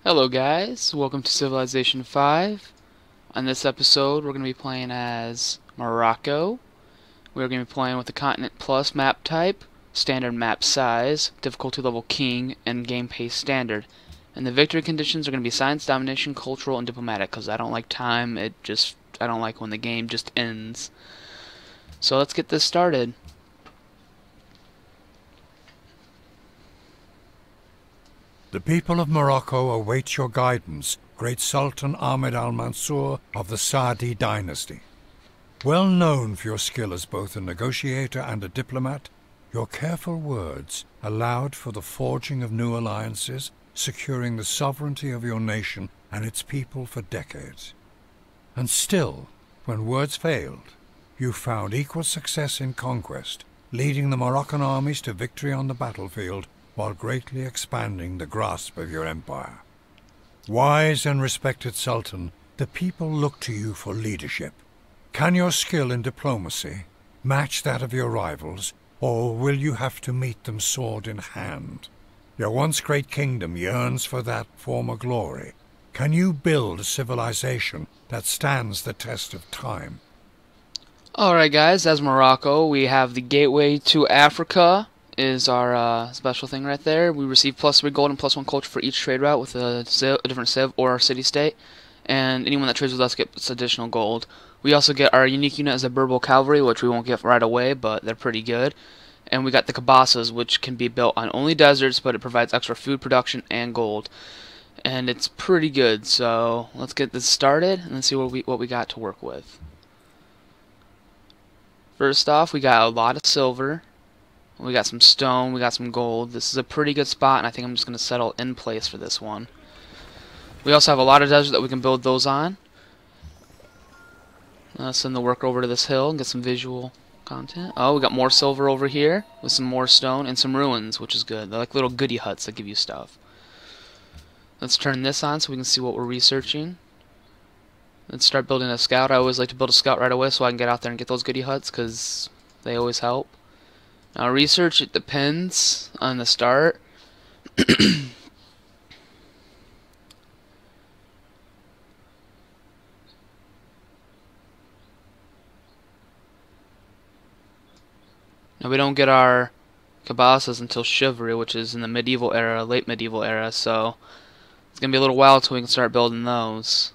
Hello guys, welcome to Civilization 5. On this episode we're going to be playing as Morocco. We're going to be playing with the Continent Plus map type, standard map size, difficulty level King, and game pace standard. And the victory conditions are going to be science, domination, cultural, and diplomatic, because I don't like time, I don't like when the game just ends. So let's get this started. The people of Morocco await your guidance, great Sultan Ahmed al-Mansur of the Saadi dynasty. Well known for your skill as both a negotiator and a diplomat, your careful words allowed for the forging of new alliances, securing the sovereignty of your nation and its people for decades. And still, when words failed, you found equal success in conquest, leading the Moroccan armies to victory on the battlefield while greatly expanding the grasp of your empire. Wise and respected Sultan, the people look to you for leadership. Can your skill in diplomacy match that of your rivals, or will you have to meet them sword in hand? Your once great kingdom yearns for that former glory. Can you build a civilization that stands the test of time? Alright guys, as Morocco, we have the gateway to Africa. Is our special thing right there. We receive +3 gold and +1 culture for each trade route with a different civ or city-state, and anyone that trades with us gets additional gold. We also get our unique unit as a Berber cavalry, which we won't get right away, but they're pretty good. And we got the cabasas, which can be built on only deserts, but it provides extra food production and gold. And it's pretty good, so let's get this started and let's see what we got to work with. First off, we got a lot of silver. We got some stone, we got some gold. This is a pretty good spot, and I think I'm just going to settle in place for this one. We also have a lot of desert that we can build those on. Send the worker over to this hill and get some visual content. Oh, we got more silver over here with some more stone and some ruins, which is good. They're like little goodie huts that give you stuff. Let's turn this on so we can see what we're researching. Let's start building a scout. I always like to build a scout right away so I can get out there and get those goodie huts, because they always help. Now research, it depends on the start. Now we don't get our cabasas until chivalry, which is in the medieval era, late medieval era, so it's going to be a little while until we can start building those.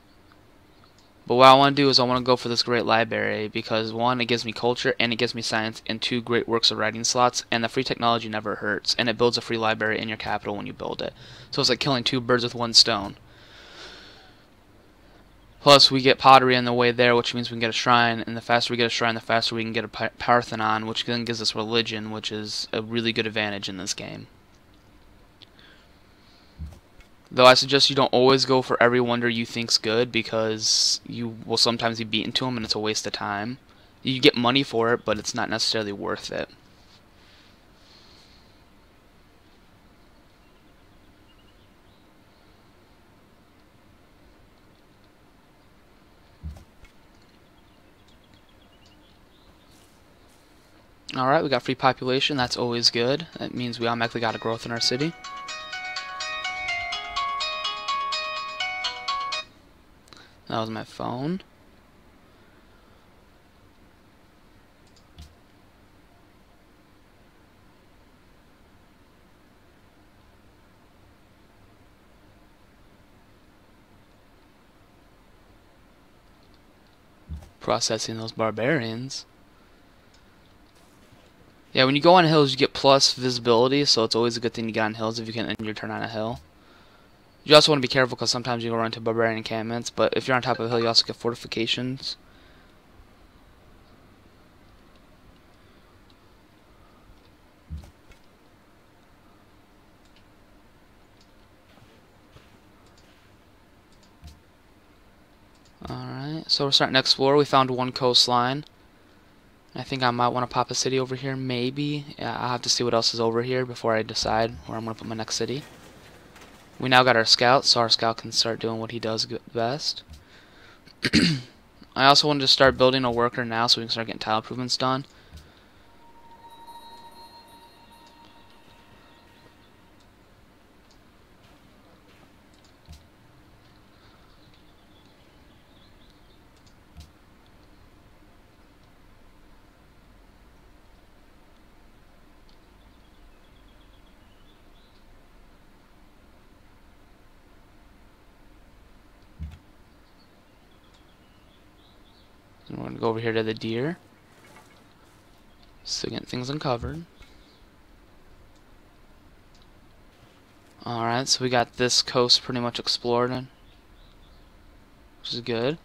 But what I want to do is I want to go for this great library because, one, it gives me culture and it gives me science and 2 great works of writing slots, and the free technology never hurts, and it builds a free library in your capital when you build it. So it's like killing 2 birds with 1 stone. Plus we get pottery on the way there, which means we can get a shrine, and the faster we get a shrine, the faster we can get a Parthenon, which then gives us religion, which is a really good advantage in this game. Though I suggest you don't always go for every wonder you think's good, because you will sometimes be beaten to them and it's a waste of time. You get money for it, but it's not necessarily worth it. Alright, we got free population, that's always good. That means we automatically got a growth in our city. That was my phone. Processing those barbarians. Yeah, when you go on hills, you get plus visibility, so it's always a good thing to get on hills if you can end your turn on a hill. You also want to be careful because sometimes you will run into barbarian encampments, but if you're on top of a hill, you also get fortifications. Alright, so we're starting to explore. We found 1 coastline. I think I might want to pop a city over here, maybe. Yeah, I'll have to see what else is over here before I decide where I'm going to put my next city. We now got our scout, so our scout can start doing what he does best. I also wanted to start building a worker now so we can start getting tile improvements done. gonna go over here to the deer. So get things uncovered. Alright, so we got this coast pretty much explored, which is good.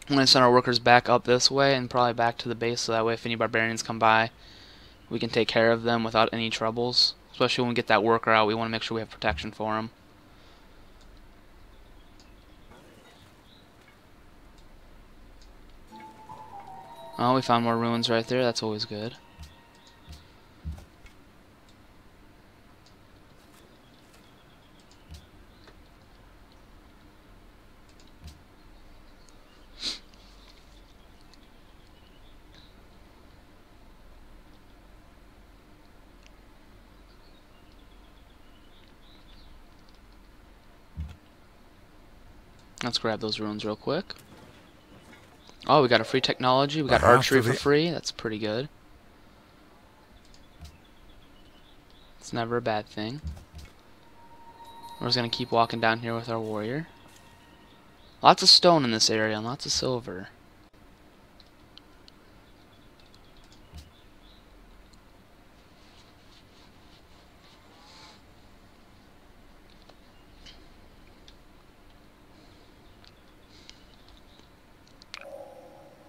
I'm gonna send our workers back up this way and probably back to the base, so that way if any barbarians come by, we can take care of them without any troubles. Especially when we get that worker out, we want to make sure we have protection for him. Oh, we found more ruins right there. That's always good. Let's grab those ruins real quick. Oh, we got a free technology. We got archery for free. That's pretty good. It's never a bad thing. We're just going to keep walking down here with our warrior. Lots of stone in this area and lots of silver.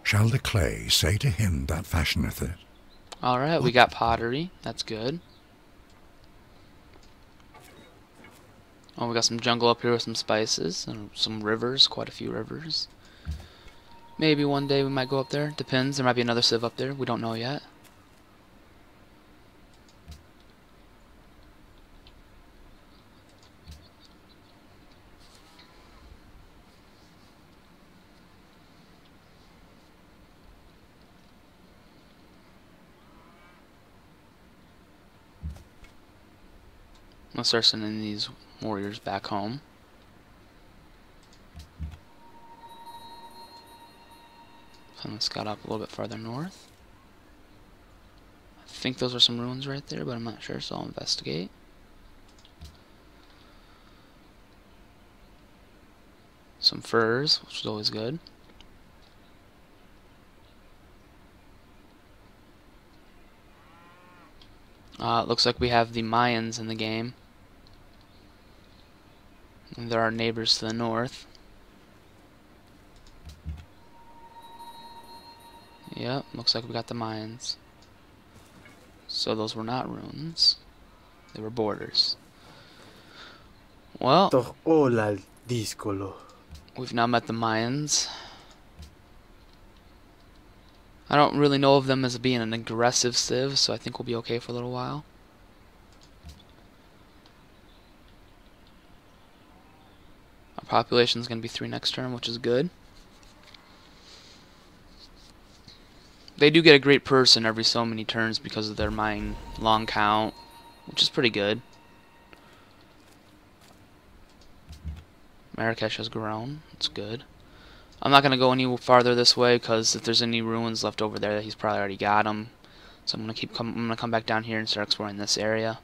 Shall the clay say to him that fashioneth it? Alright, we got pottery. That's good. Oh, we got some jungle up here with some spices and some rivers, quite a few rivers. Maybe one day we might go up there. Depends. There might be another civ up there. We don't know yet. Let's start sending these warriors back home. So let's scout up a little bit farther north. I think those are some ruins right there, but I'm not sure, so I'll investigate. Some furs, which is always good. It looks like we have the Mayans in the game. And they're our neighbors to the north. Yep, looks like we got the Mayans. So those were not ruins. They were borders. Well, we've now met the Mayans. I don't really know of them as being an aggressive civ, so I think we'll be okay for a little while. Our population is going to be 3 next term, which is good. They do get a great person every so many turns because of their mine long count, which is pretty good. Marrakesh has grown. It's good. I'm not going to go any farther this way because if there's any ruins left over there, he's probably already got them. So I'm going to come back down here and start exploring this area.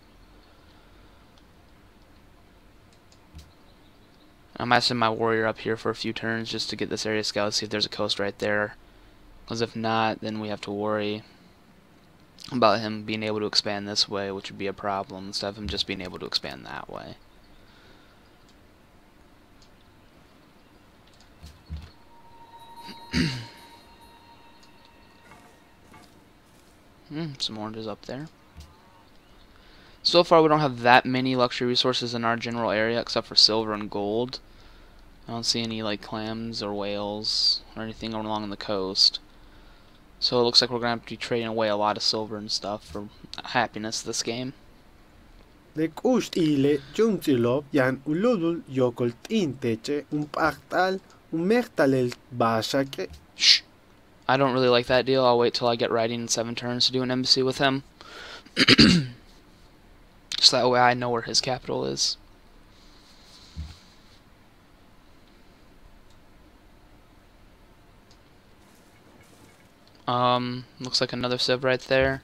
I might send my warrior up here for a few turns just to get this area scouted, see if there's a coast right there. Because if not, then we have to worry about him being able to expand this way, which would be a problem, instead of him just being able to expand that way. Some oranges up there. So far we don't have that many luxury resources in our general area except for silver and gold. I don't see any like clams or whales or anything along the coast. So it looks like we're going to have to be trading away a lot of silver and stuff for happiness this game. Shh! I don't really like that deal. I'll wait till I get riding in 7 turns to do an embassy with him. So that way I know where his capital is. Looks like another civ right there.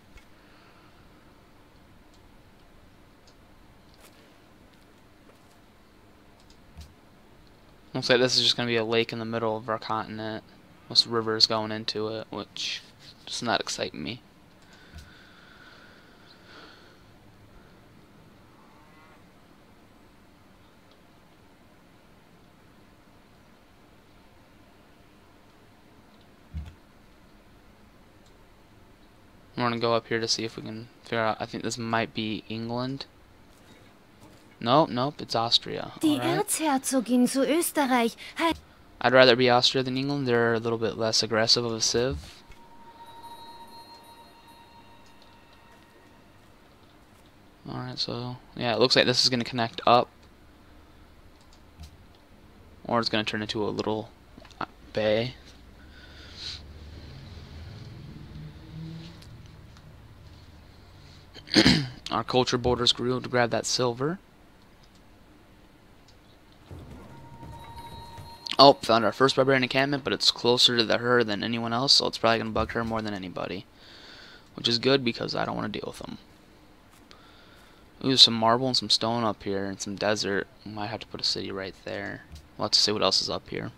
Looks like this is just going to be a lake in the middle of our continent. Most rivers going into it, which does not excite me. We're gonna go up here to see if we can figure out. I think this might be England. Nope, it's Austria. Die Alright. Erzherzogin zu Österreich hat... I'd rather be Austria than England. They're a little bit less aggressive of a civ. Alright, so yeah, it looks like this is gonna connect up. Or it's gonna turn into a little bay. Our culture borders grew to grab that silver. Oh, found our first barbarian encampment, but it's closer to her than anyone else, so it's probably going to bug her more than anybody. Which is good, because I don't want to deal with them. Ooh, some marble and some stone up here, and some desert. We might have to put a city right there. We'll have to see what else is up here.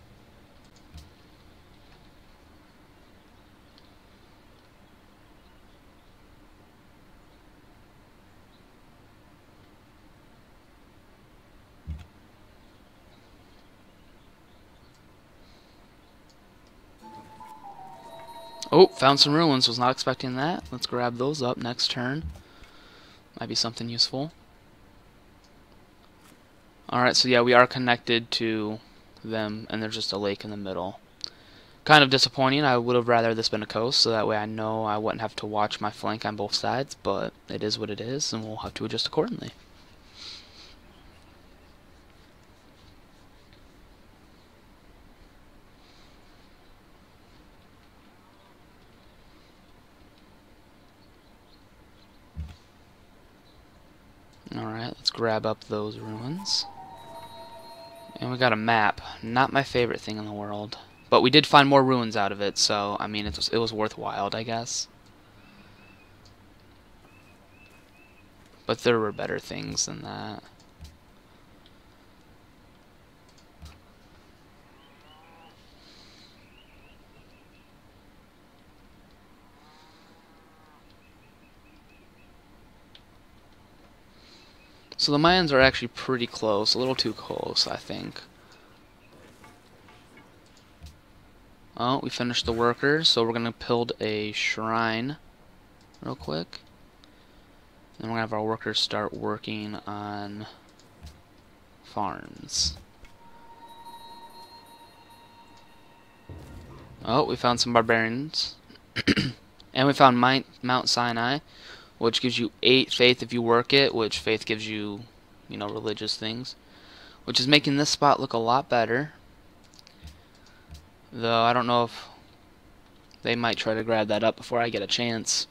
Oh, found some ruins. Was not expecting that. Let's grab those up next turn. Might be something useful. Alright, so yeah, we are connected to them, and there's just a lake in the middle. Kind of disappointing. I would have rather this been a coast, so that way I know I wouldn't have to watch my flank on both sides, but it is what it is, and we'll have to adjust accordingly. Alright, let's grab up those ruins. And we got a map. Not my favorite thing in the world. But we did find more ruins out of it, so, I mean, it was worthwhile, I guess. But there were better things than that. So the Mayans are actually pretty close, a little too close, I think. Oh, we finished the workers, so we're gonna build a shrine real quick. Then we're gonna have our workers start working on farms. Oh, we found some barbarians. And we found Mount Sinai, which gives you 8 faith if you work it, which faith gives you, you know, religious things. Which is making this spot look a lot better. Though, I don't know if they might try to grab that up before I get a chance.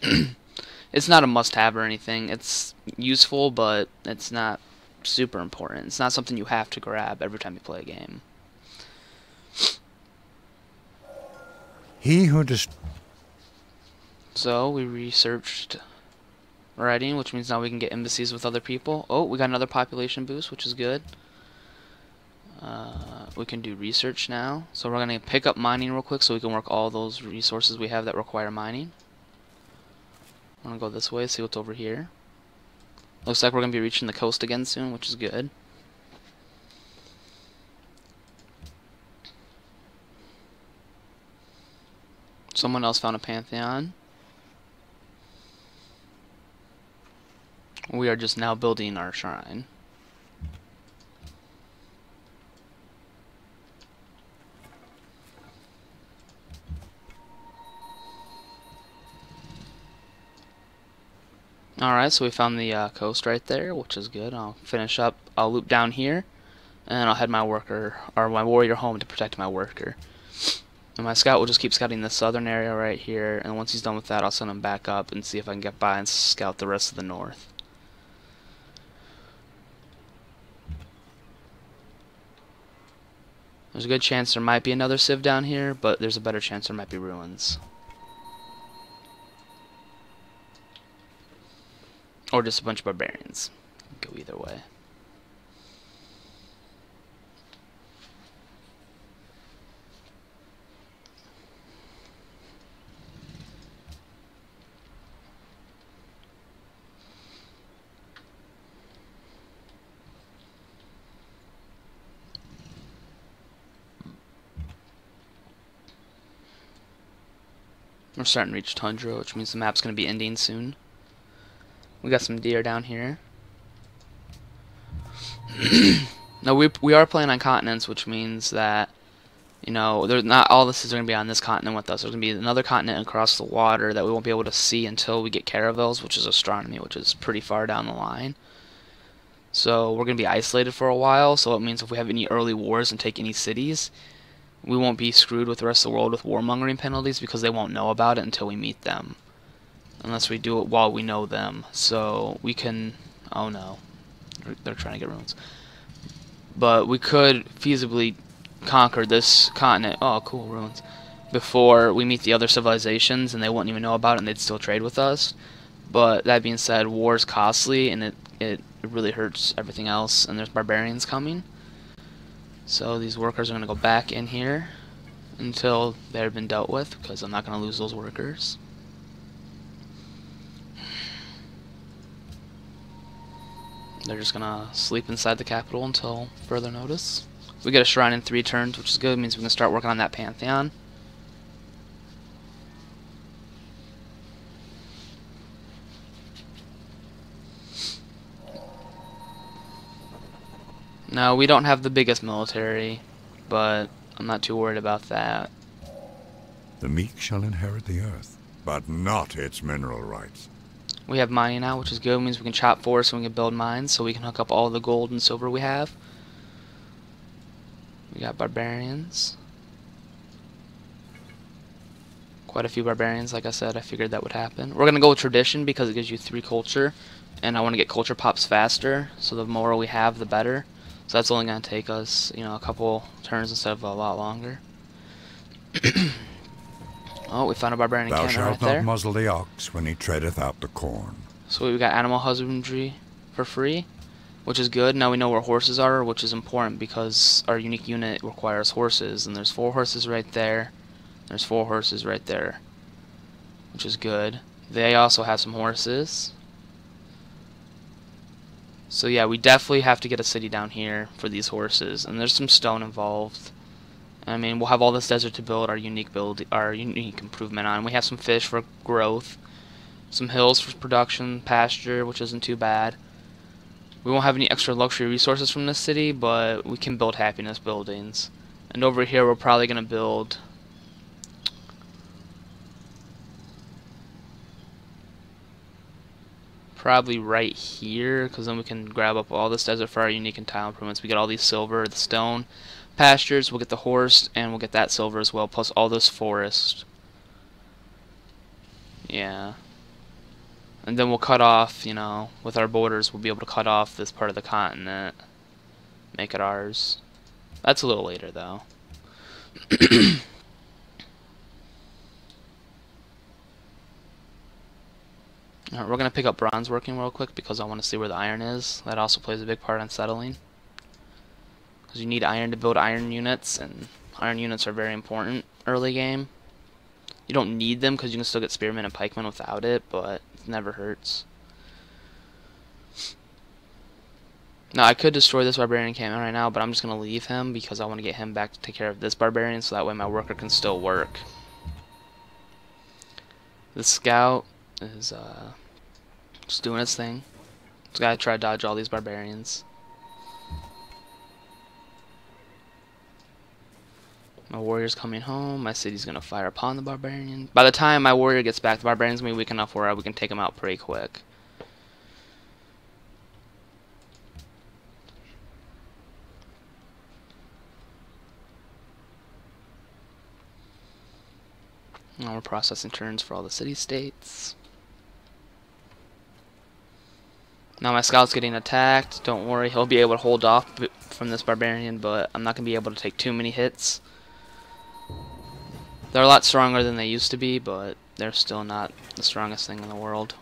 It's not a must-have or anything. It's useful, but it's not super important. It's not something you have to grab every time you play a game. He who So, we researched writing, which means now we can get embassies with other people. Oh, we got another population boost, which is good. We can do research now. So we're going to pick up mining real quick so we can work all those resources we have that require mining. I'm going to go this way, see what's over here. Looks like we're going to be reaching the coast again soon, which is good. Someone else found a pantheon. We are just now building our shrine. Alright, so we found the coast right there, which is good. I'll finish up, I'll loop down here, and I'll head my worker, or my warrior home to protect my worker. And my scout will just keep scouting the southern area right here, and once he's done with that, I'll send him back up and see if I can get by and scout the rest of the north. There's a good chance there might be another civ down here, but there's a better chance there might be ruins. Or just a bunch of barbarians. Go either way. We're starting to reach tundra, which means the map's going to be ending soon. We got some deer down here. Now we are playing on continents, which means that, you know, there's not all this is going to be on this continent with us. There's going to be another continent across the water that we won't be able to see until we get caravels, which is astronomy, which is pretty far down the line. So we're going to be isolated for a while, so it means if we have any early wars and take any cities, we won't be screwed with the rest of the world with warmongering penalties because they won't know about it until we meet them. Unless we do it while we know them. So we can... Oh no. They're trying to get ruins. But we could feasibly conquer this continent. Oh, cool, ruins. Before we meet the other civilizations, and they wouldn't even know about it, and they'd still trade with us. But that being said, war is costly, and it really hurts everything else, and there's barbarians coming. So these workers are going to go back in here until they've been dealt with, because I'm not going to lose those workers. They're just going to sleep inside the capital until further notice. We get a shrine in 3 turns, which is good. It means we can start working on that pantheon. Now, we don't have the biggest military, but I'm not too worried about that. The meek shall inherit the earth, but not its mineral rights. We have mining now, which is good. It means we can chop forests and we can build mines, so we can hook up all the gold and silver we have. We got barbarians. Quite a few barbarians, like I said. I figured that would happen. We're going to go with tradition because it gives you 3 culture, and I want to get culture pops faster, so the more we have, the better. So that's only going to take us, you know, a couple turns instead of a lot longer. Oh, we found a barbarian encampment right there. Thou shalt not muzzle the ox when he treadeth out the corn. So we've got animal husbandry for free, which is good. Now we know where horses are, which is important because our unique unit requires horses. And there's 4 horses right there. There's 4 horses right there, which is good. They also have some horses. So yeah, we definitely have to get a city down here for these horses. And there's some stone involved. I mean, we'll have all this desert to build our unique improvement on. We have some fish for growth, some hills for production, pasture, which isn't too bad. We won't have any extra luxury resources from this city, but we can build happiness buildings. And over here, we're probably going to build... probably right here, because then we can grab up all this desert for our unique and tile improvements. We get all these silver, the stone, pastures, we'll get the horse, and we'll get that silver as well, plus all this forest. Yeah. And then we'll cut off, you know, with our borders, we'll be able to cut off this part of the continent. Make it ours. That's a little later, though. Alright, we're going to pick up bronze working real quick because I want to see where the iron is. That also plays a big part on settling. Because you need iron to build iron units, and iron units are very important early game. You don't need them because you can still get spearmen and pikemen without it, but it never hurts. Now, I could destroy this barbarian encampment right now, but I'm just going to leave him because I want to get him back to take care of this barbarian so that way my worker can still work. The scout is just doing his thing. Just gotta try to dodge all these barbarians. My warrior's coming home. My city's gonna fire upon the barbarian. By the time my warrior gets back, the barbarian's gonna be weak enough where we can take him out pretty quick. Now we're processing turns for all the city-states. Now my scout's getting attacked. Don't worry, he'll be able to hold off from this barbarian, but I'm not going to be able to take too many hits. They're a lot stronger than they used to be, but they're still not the strongest thing in the world.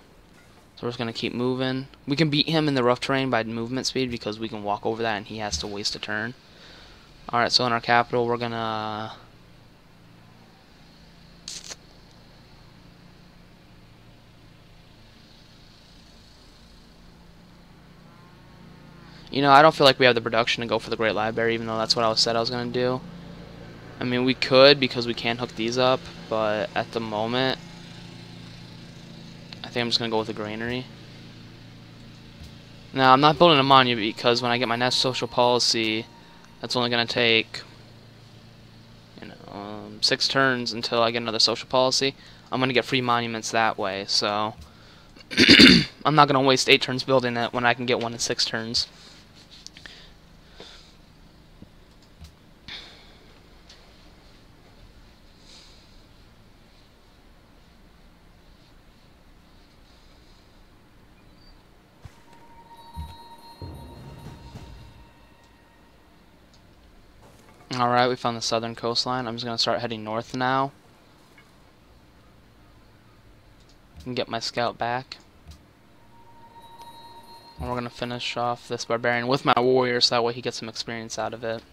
So we're just going to keep moving. We can beat him in the rough terrain by movement speed because we can walk over that and he has to waste a turn. Alright, so in our capital we're going to... You know, I don't feel like we have the production to go for the Great Library, even though that's what I said I was going to do. I mean, we could because we can hook these up, but at the moment, I think I'm just gonna go with a granary. Now, I'm not building a monument because when I get my next social policy, that's only gonna take, 6 turns until I get another social policy. I'm gonna get free monuments that way, so I'm not gonna waste 8 turns building it when I can get one in 6 turns. Alright, we found the southern coastline. I'm just going to start heading north now. And get my scout back. And we're going to finish off this barbarian with my warrior so that way he gets some experience out of it.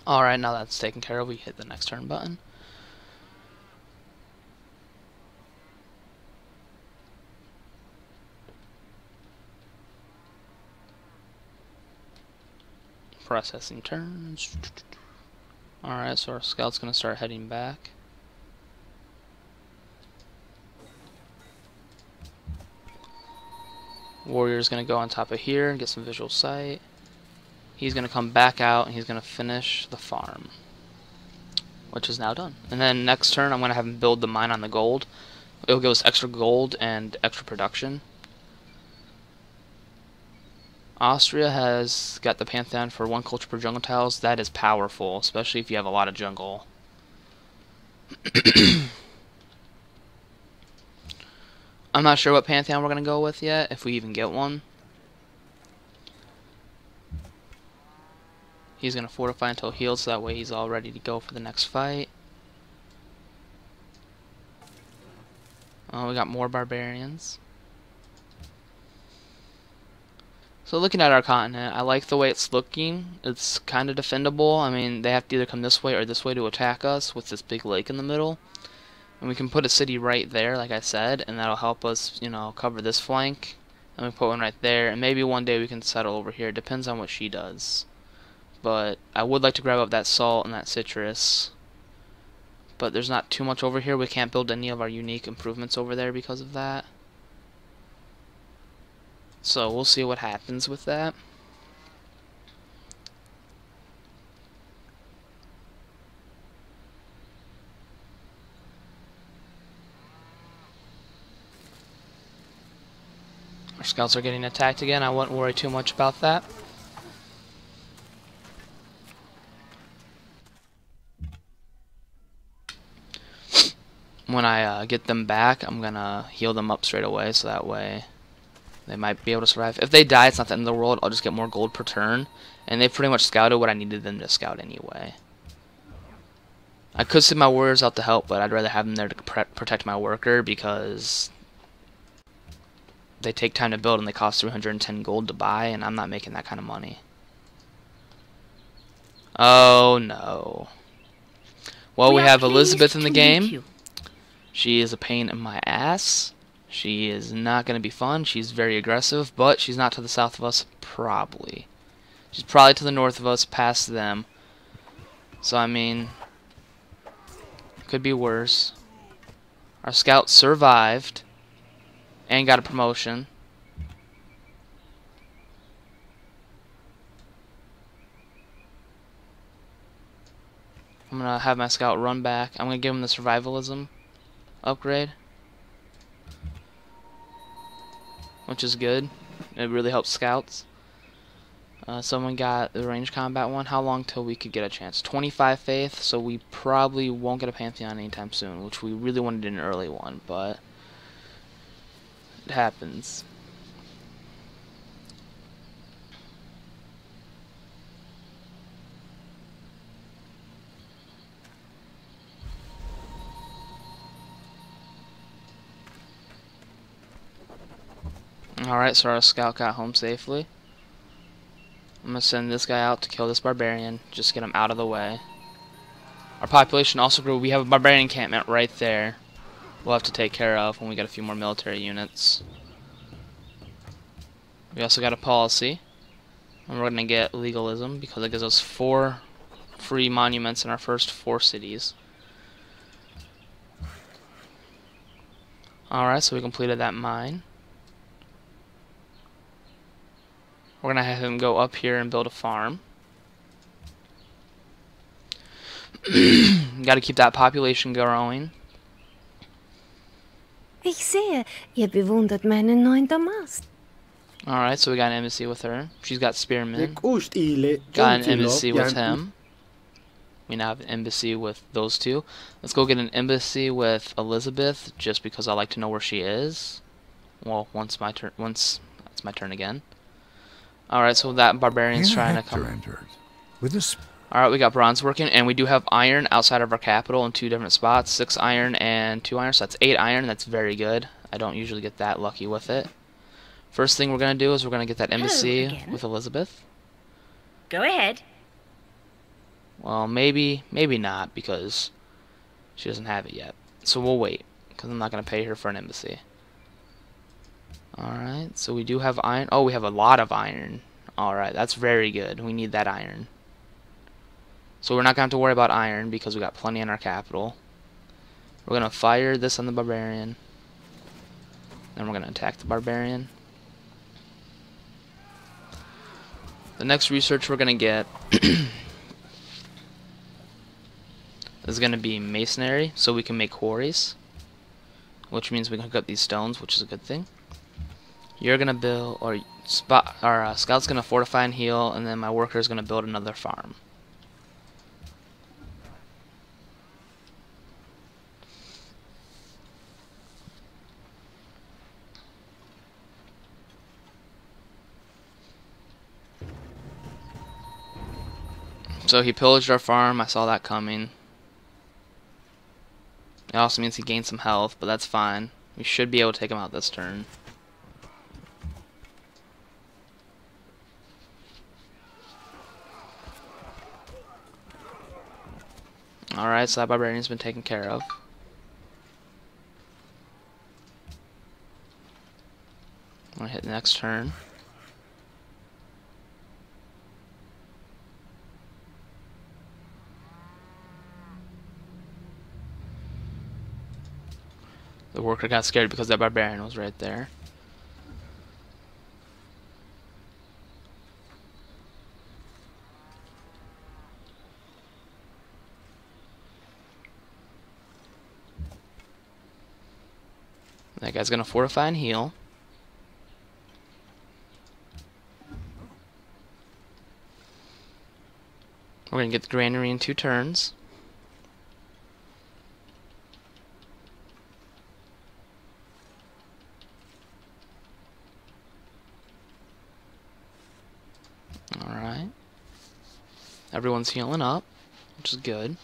Alright, now that's taken care of, we hit the next turn button. Processing turns. Alright, so our scout's going to start heading back. Warrior's going to go on top of here and get some visual sight. He's going to come back out and he's going to finish the farm, which is now done. And then next turn I'm going to have him build the mine on the gold. It'll give us extra gold and extra production. Austria has got the Pantheon for 1 culture per jungle tiles. That is powerful, especially if you have a lot of jungle. I'm not sure what Pantheon we're going to go with yet, if we even get one. He's going to fortify until healed, so that way he's all ready to go for the next fight. Oh, we got more barbarians. So looking at our continent, I like the way it's looking. It's kind of defendable. I mean, they have to either come this way or this way to attack us with this big lake in the middle. And we can put a city right there, like I said, and that'll help us, cover this flank. And we put one right there, and maybe one day we can settle over here. It depends on what she does. But I would like to grab up that salt and that citrus. But there's not too much over here. We can't build any of our unique improvements over there because of that. So we'll see what happens with that. Our scouts are getting attacked again. I wouldn't worry too much about that. When I get them back, I'm gonna heal them up straight away, so that way they might be able to survive. If they die, it's not the end of the world. I'll just get more gold per turn. And they pretty much scouted what I needed them to scout anyway. I could send my warriors out to help, but I'd rather have them there to protect my worker because they take time to build and they cost 310 gold to buy, and I'm not making that kind of money. Oh no. Well, we have Elizabeth in the game. She is a pain in my ass. She is not going to be fun. She's very aggressive, but she's not to the south of us, probably. She's probably to the north of us, past them. So, I mean, could be worse. Our scout survived and got a promotion. I'm going to have my scout run back. I'm going to give him the survivalism upgrade, which is good. It really helps scouts. Someone got the range combat one. How long till we could get a chance? 25 faith, so we probably won't get a Pantheon anytime soon, which we really wanted an early one, but it happens. Alright, so our scout got home safely. I'm going to send this guy out to kill this barbarian, just get him out of the way. Our population also grew. We have a barbarian encampment right there we'll have to take care of when we get a few more military units. We also got a policy. And we're gonna get legalism because it gives us 4 free monuments in our first 4 cities. Alright, so we completed that mine. We're gonna have him go up here and build a farm. Gotta keep that population growing. Ich sehe, ihr bewundert meinen neuen Damast. Alright, so we got an embassy with her. She's got spearmen. Got Got an embassy with him. We now have an embassy with those two. Let's go get an embassy with Elizabeth, just because I like to know where she is. Well, once it's my turn again. Alright, so that barbarian's trying to come. Alright, we got bronze working, and we do have iron outside of our capital in 2 different spots. 6 iron and 2 iron, so that's 8 iron. That's very good. I don't usually get that lucky with it. First thing we're going to do is we're going to get that embassy with Elizabeth. Go ahead. Well, maybe not, because she doesn't have it yet. So we'll wait, because I'm not going to pay her for an embassy. Alright, so we do have iron. Oh, we have a lot of iron. Alright, that's very good. We need that iron. So we're not going to have to worry about iron, because we got plenty in our capital. We're going to fire this on the barbarian. Then we're going to attack the barbarian. The next research we're going to get is going to be masonry, so we can make quarries, which means we can hook up these stones, which is a good thing. You're going to build, or scout's going to fortify and heal, and then my worker is going to build another farm. So he pillaged our farm. I saw that coming. It also means he gained some health, but that's fine. We should be able to take him out this turn. Alright, so that barbarian's been taken care of. I'm gonna hit the next turn. The worker got scared because that barbarian was right there. That guy's gonna fortify and heal. We're gonna get the granary in 2 turns. Alright. Everyone's healing up, which is good.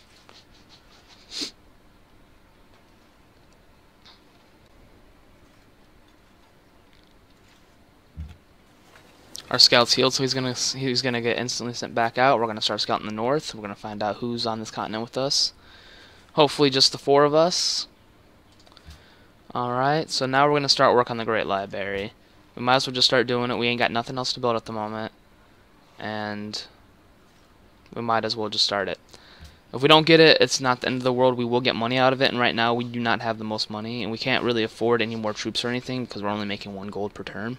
Our scout's healed, so he's gonna get instantly sent back out. We're gonna start scouting the north. We're gonna find out who's on this continent with us. Hopefully just the 4 of us. Alright, so now we're gonna start work on the Great Library. We might as well just start doing it. We ain't got nothing else to build at the moment. And we might as well just start it. If we don't get it, it's not the end of the world. We will get money out of it, and right now we do not have the most money, and we can't really afford any more troops or anything because we're only making 1 gold per turn.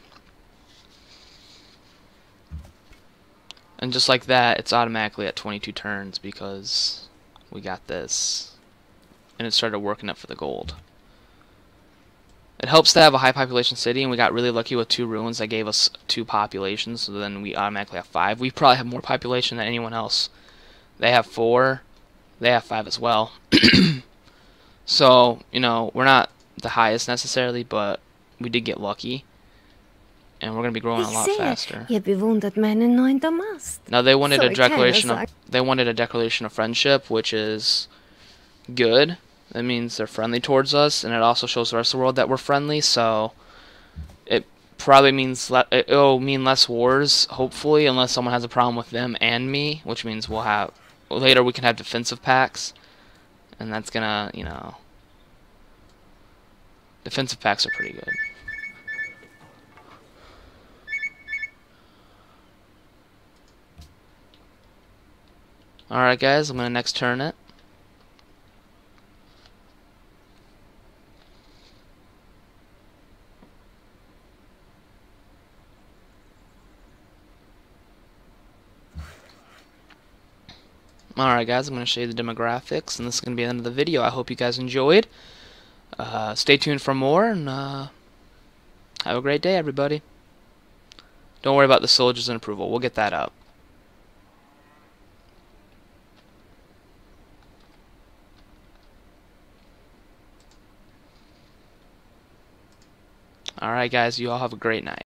And just like that, it's automatically at 22 turns because we got this. And it started working up for the gold. It helps to have a high population city, and we got really lucky with 2 ruins that gave us 2 populations, so then we automatically have 5. We probably have more population than anyone else. They have 4. They have 5 as well. So, you know, we're not the highest necessarily, but we did get lucky. And we're going to be growing a lot faster. Ihr bewundert meinen neuen Damast. Now they wanted So a declaration of friendship, which is good. That means they're friendly towards us, and it also shows the rest of the world that we're friendly. So it probably means it'll mean less wars, hopefully, unless someone has a problem with them and me, which means we'll have later we can have defensive pacts, and that's gonna, you know, defensive pacts are pretty good. Alright guys, I'm going to next turn it. Alright guys, I'm going to show you the demographics, and this is going to be the end of the video. I hope you guys enjoyed. Stay tuned for more, and have a great day, everybody. Don't worry about the soldiers and approval. We'll get that up. Alright guys, you all have a great night.